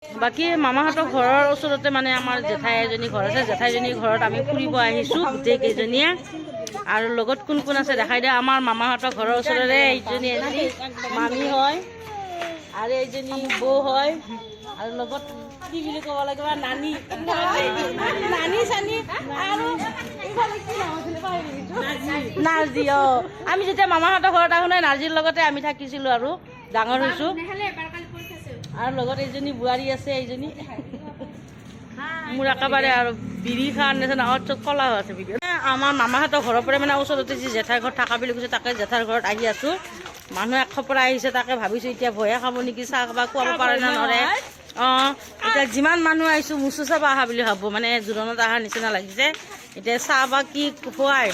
বাকী মামাহঁতৰ ঘৰৰ ওচৰতে মানে আমাৰ জেঠাই এজনী ঘৰ আছে। জেঠাইজনীৰ ঘৰত আমি ফুৰিব আহিছোঁ গোটেই কেইজনীয়ে। আৰু লগত কোন কোন আছে দেখাই দিয়া। আমাৰ মামাহঁতৰ ঘৰৰ ওচৰৰে এইজনী এজনী মামী হয় আৰু এইজনী বৌ হয় আৰু লগত কি বুলি ক'ব লাগিব নানী নানী চানী আৰু নাৰ্জী। আমি যেতিয়া মামাহঁতৰ ঘৰত আহোঁ নাই নাৰ্জীৰ লগতে আমি থাকিছিলোঁ আৰু ডাঙৰ হৈছোঁ। আৰু লগত এইজনী বোৱাৰী আছে। এইজনী মোৰ একেবাৰে আৰু বিৰি খাৰ নিচিনা চব কলা হৈ আছে ভিডিঅ'। আমাৰ মামাহঁতৰ ঘৰৰ পৰা মানে ওচৰতে যি জেঠাই ঘৰত থকা বুলি কৈছে তাকে জেঠাৰ ঘৰত আহি আছোঁ। মানুহ এশৰ পৰা আহিছে তাকে ভাবিছোঁ এতিয়া ভয়ে খাব নেকি, চাহ বা খুৱাব পাৰে নে নৰে। এতিয়া যিমান মানুহ আহিছোঁ মুচু চাব অহা বুলি ভাবোঁ, মানে জোৰণত অহাৰ নিচিনা লাগিছে। এতিয়া চাহ বা কি খুৱাই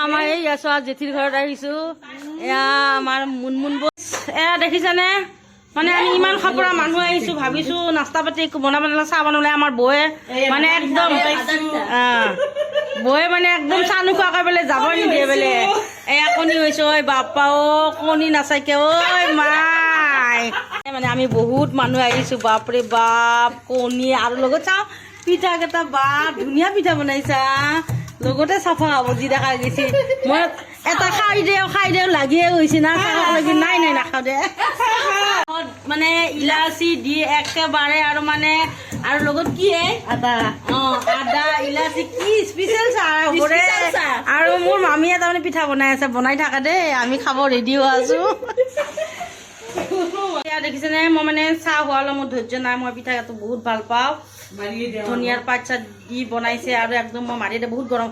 আমাৰ এই আছোঁ আৰু জেঠীৰ ঘৰত আহিছোঁ। এয়া আমাৰ মুনমুন বৌ। এয়া দেখিছানে মানে আমি ইমান খাপৰা মানুহ আহিছোঁ ভাবিছোঁ নাস্তা পাতি বনাব নালাগে, চাহ বনালে আমাৰ বৌয়ে মানে একদম বৌয়ে মানে একদম চাহ নোখোৱাকৈ বোলে যাবই নিদিয়ে বোলে। এয়া কণী হৈছে ঐ বাপ্পা কণী নাচাইকে ঐ মাই। মানে আমি বহুত মানুহ আহিছোঁ বাপৰে বাপ। কণী আৰু লগত চাওঁ পিঠা কেইটা বা ধুনীয়া পিঠা বনাইছা, লগতে চাফা হ'ব যি দেখা গৈছে। মই এটা খাই দেও লাগিয়ে গৈছে না লাগি নাই নাই নাখাওঁ দে মানে ইলাচি দি একেবাৰে আৰু মানে আৰু লগত কি আদা আদা ইলাচি কি স্পেচিয়েল চাহ হ'বৰে। আৰু মোৰ মামীয়ে তাৰমানে পিঠা বনাই আছে, বনাই থাকা দেই আমি খাব ৰেডি হৈ আছোঁ। দেখিছেনে মই মানে চাহ হোৱালৈ মোৰ ধৈৰ্য নাই, মই পিঠাটো বহুত ভাল পাওঁ। ধনিয়াৰ পাত চাত দি বনাইছে আৰু একদম মই মাৰি দে বহুত গৰম।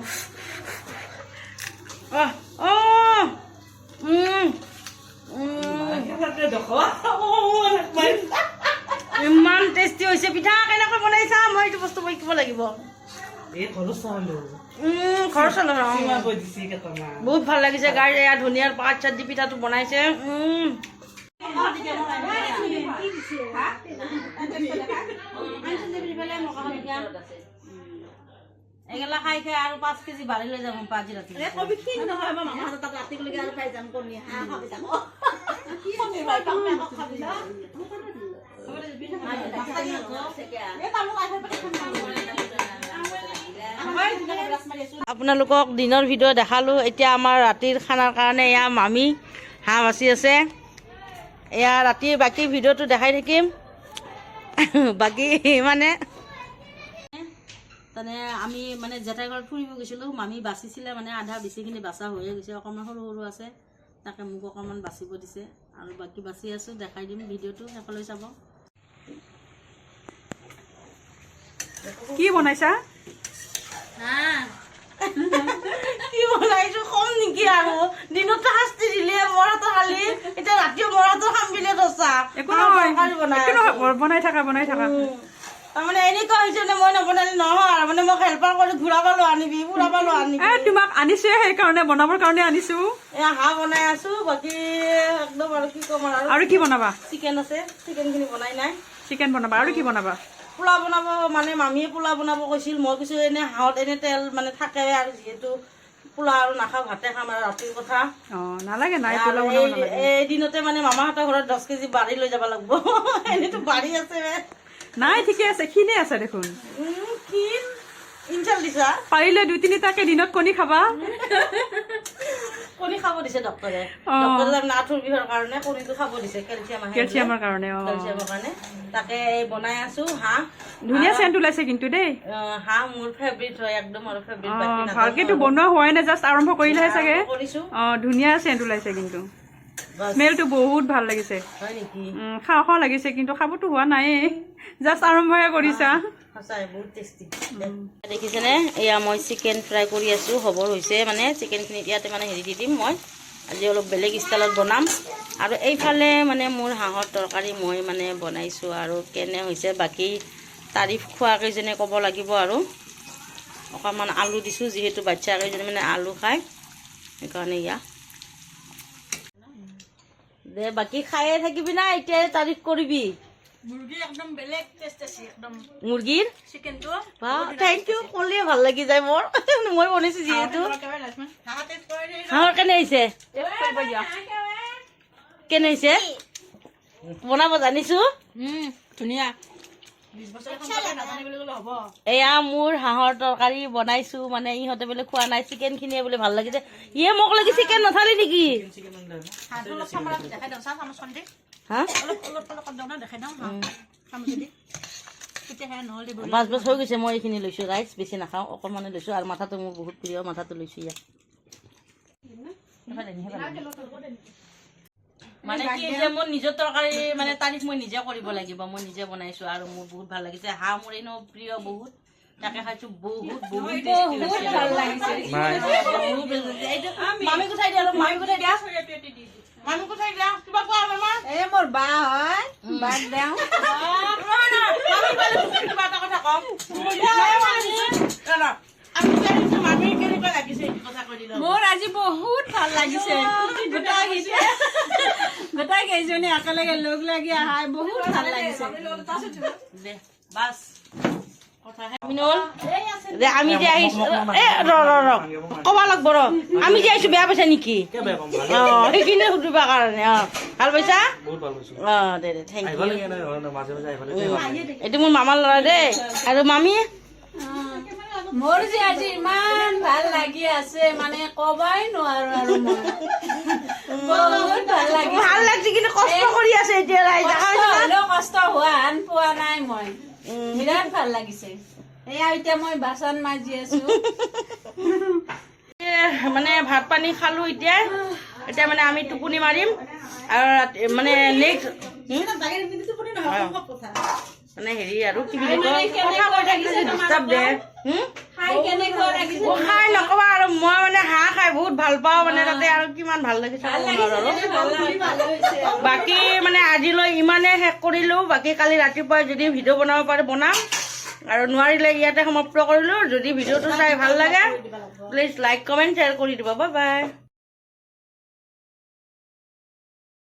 ইমান টেষ্টি হৈছে পিঠা। কেনেকৈ বনাইছা মই এইটো বস্তু মই শিকিব লাগিব। বহুত ভাল লাগিছে গাড়ী এয়া ধনিয়াৰ পাত চাত দি পিঠাটো বনাইছে। এইগিলা খাই খাই আৰু 5 কেজি বাঢ়ি লৈ যাম আজি ৰাতি। আপোনালোকক দিনৰ ভিডিঅ' দেখালোঁ। এতিয়া আমাৰ ৰাতিৰ খানাৰ কাৰণে এয়া মামী হাঁহ বাচি আছে। এয়া ৰাতিৰ বাকী ভিডিঅ'টো দেখাই থাকিম। বাকী মানে আমি মানে জেঠাই ঘৰত ফুৰিব গৈছিলোঁ, মামী বাচিছিলে মানে আধা বেছিখিনি বাচা হৈয়ে গৈছে, অকণমান সৰু সৰু আছে তাকে মোক অকণমান বাচিব দিছে আৰু বাকী বাচি আছোঁ। দেখাই দিম ভিডিঅ'টো শেষলৈ চাব। কি বনাইছা? কি বনাইছো কম নেকি আৰু দিনতো শাস্তি দিলে মৰাটো খালি এতিয়া ৰাতিও মৰাটো খাম বুলি ধৰছা। বনাই থাকা তাৰমানে এনেকুৱা হৈছে নে মই নবনালে নহয় মানে মোক হেল্পাৰ কৰি ঘূৰাব লো আনিবি ফুৰাব লো আনিবি। তোমাক আনিছোৱে সেইকাৰণে বনাবৰ কাৰণে আনিছো। এয়া হাঁহ বনাই আছো বাকী একদম আৰু কি ক'ম আৰু কি বনাবা? চিকেন আছে, চিকেন খিনি বনাই নাই। চিকেন বনাবা আৰু কি বনাবা? পোলাও বনাব মানে মামীয়ে পোলাও বনাব কৈছিল। মই কৈছো এনে হাঁহত এনে তেল মানে থাকে আৰু যিহেতু পোলাও আৰু নাখাওঁ ভাতে খাম আৰু ৰাতিৰ কথা। নালাগে নাই এদিনতে মানে মামাহঁতৰ ঘৰত 10 কেজি বাঢ়ি লৈ যাব লাগিব। এনেতো বাঢ়ি আছে নাই ঠিকে আছে খিনে আছে দেখোন। পাৰিলে 2-3টাকে দিনত কণী খাবা। কণী খাব দিছে ডক্টৰে। আঁঠুৰ বিষৰ কাৰণে কণীটো খাব দিছে কেলচিয়ামৰ কাৰণে তাকে বনাই আছো হাঁহ। ধুনীয়া চেণ্ট ওলাইছে কিন্তু দেই। হাঁহ মোৰ ফেভৰিট হয় একদম আৰু ফেভৰিট। ভালকেতো বনোৱা হোৱাই নাই, জাষ্ট আৰম্ভ কৰিলেহে চাগে। ধুনীয়া চেণ্ট ওলাইছে কিন্তু স্মেলটো বহুত ভাল লাগিছে। খাওঁ খাওঁ লাগিছে কিন্তু খাবতো হোৱা নাই, জাষ্ট আৰম্ভহে কৰিছা। দেখিছেনে এয়া মই চিকেন ফ্ৰাই কৰি আছো, খবৰ হৈছে মানে চিকেনখিনি ইয়াতে মানে হেৰি দি দিম। মই আজি অলপ বেলেগ ষ্টাইলত বনাম আৰু এইফালে মানে মোৰ হাঁহৰ তৰকাৰী মই মানে বনাইছোঁ আৰু কেনে হৈছে বাকী তাৰিফ খোৱাকেইজনে ক'ব লাগিব। আৰু অকণমান আলু দিছোঁ যিহেতু বাচ্চাকেইজনে মানে আলু খায় সেইকাৰণে। ইয়া দে বাকী খায়ে থাকিবি না এতিয়াই তাৰিফ কৰিবি। মুৰ্গী একদম বেলেগ টেষ্ট আছে একদম মুৰ্গীৰ চিকেনটো। থেংক ইউ ক'লে ভাল লাগি যায় মোৰ। মই বনাইছোঁ যিহেতু। হাঁহৰ কেনে হৈছে কেনে হৈছে বনাব জানিছোঁ। ধুনীয়া এয়া মোৰ হাঁহৰ তৰকাৰী বনাইছো মানে ইহঁতে বোলে খোৱা নাই চিকেন খিনিয়ে বোলে ভাল লাগিছে ইয়ে মোক লাগি চিকেন নথালি নেকি বাছ বাছ হৈ গৈছে মই এইখিনি লৈছো ৰাইচ বেছি নাখাওঁ অকণমানে লৈছো আৰু মাথাটো মোৰ বহুত প্ৰিয় মাথাটো লৈছো ইয়াত মানে কি যে মোৰ নিজৰ তৰকাৰী মানে তাৰিফ মই নিজে কৰিব লাগিব মই নিজে বনাইছো আৰু মোৰ বহুত ভাল লাগিছে হাঁহ মোৰ এনেও প্ৰিয় বহুত তাকে খাইছো বহুত বহুত ভাল লাগিছে মামী কোঠাই দিয়া মামী কোঠাই দিয়া মামী কোঠাই দিয়া কিবা কোৱা মামা এই মোৰ বা হয় বাদ দেও কিবা এটা কথা কম মামী কেনেকুৱা লাগিছে কথা কৈ দিলো মোৰ আজি বহুত ভাল লাগিছে গোটাই কেইজনী একেলগে লগ লাগি আহাই বহুত ভাল লাগিছে বাস আমি যে আহিছো কবা লাগব ৰ আমি যে আহিছো বেয়া পাইছা নেকি অ সেইখিনি সুধিবা কাৰণে অ ভাল পাইছা অ দে দে থেংক ইউ এইটো মোৰ মামাৰ ল'ৰা দেই আৰু মামী মোৰ যে আজি ইমান ভাল লাগি আছে মানে কবাই নোৱাৰো আৰু মই বহুত ভাল লাগিছে কিন্তু কষ্ট কৰি আছে এতিয়া কষ্ট হোৱা আন পোৱা নাই মই বিৰাট ভাল লাগিছে এয়া এতিয়া মই বাচন মাজি আছো মানে ভাত পানী খালো এতিয়া এতিয়া মানে আমি টোপনি মাৰিম আৰু মানে নেক্সট মানে হেৰি আৰু কি বুলি কয় কথা কৈ থাকিলে ডিষ্টাৰ্ব দে খাই নকবা আৰু মই মানে হাঁহ খাই বহুত ভাল পাওঁ মানে তাতে আৰু কিমান ভাল লাগিছে বাকী মানে আজিলৈ ইমানে শেষ কৰিলো বাকী কালি ৰাতিপুৱা যদি ভিডিঅ' বনাব পাৰে বনাম আৰু নোৱাৰিলে ইয়াতে সমাপ্ত কৰিলো যদি ভিডিঅ'টো চাই ভাল লাগে প্লিজ লাইক কমেণ্ট শ্বেয়াৰ কৰি দিব বাই বাই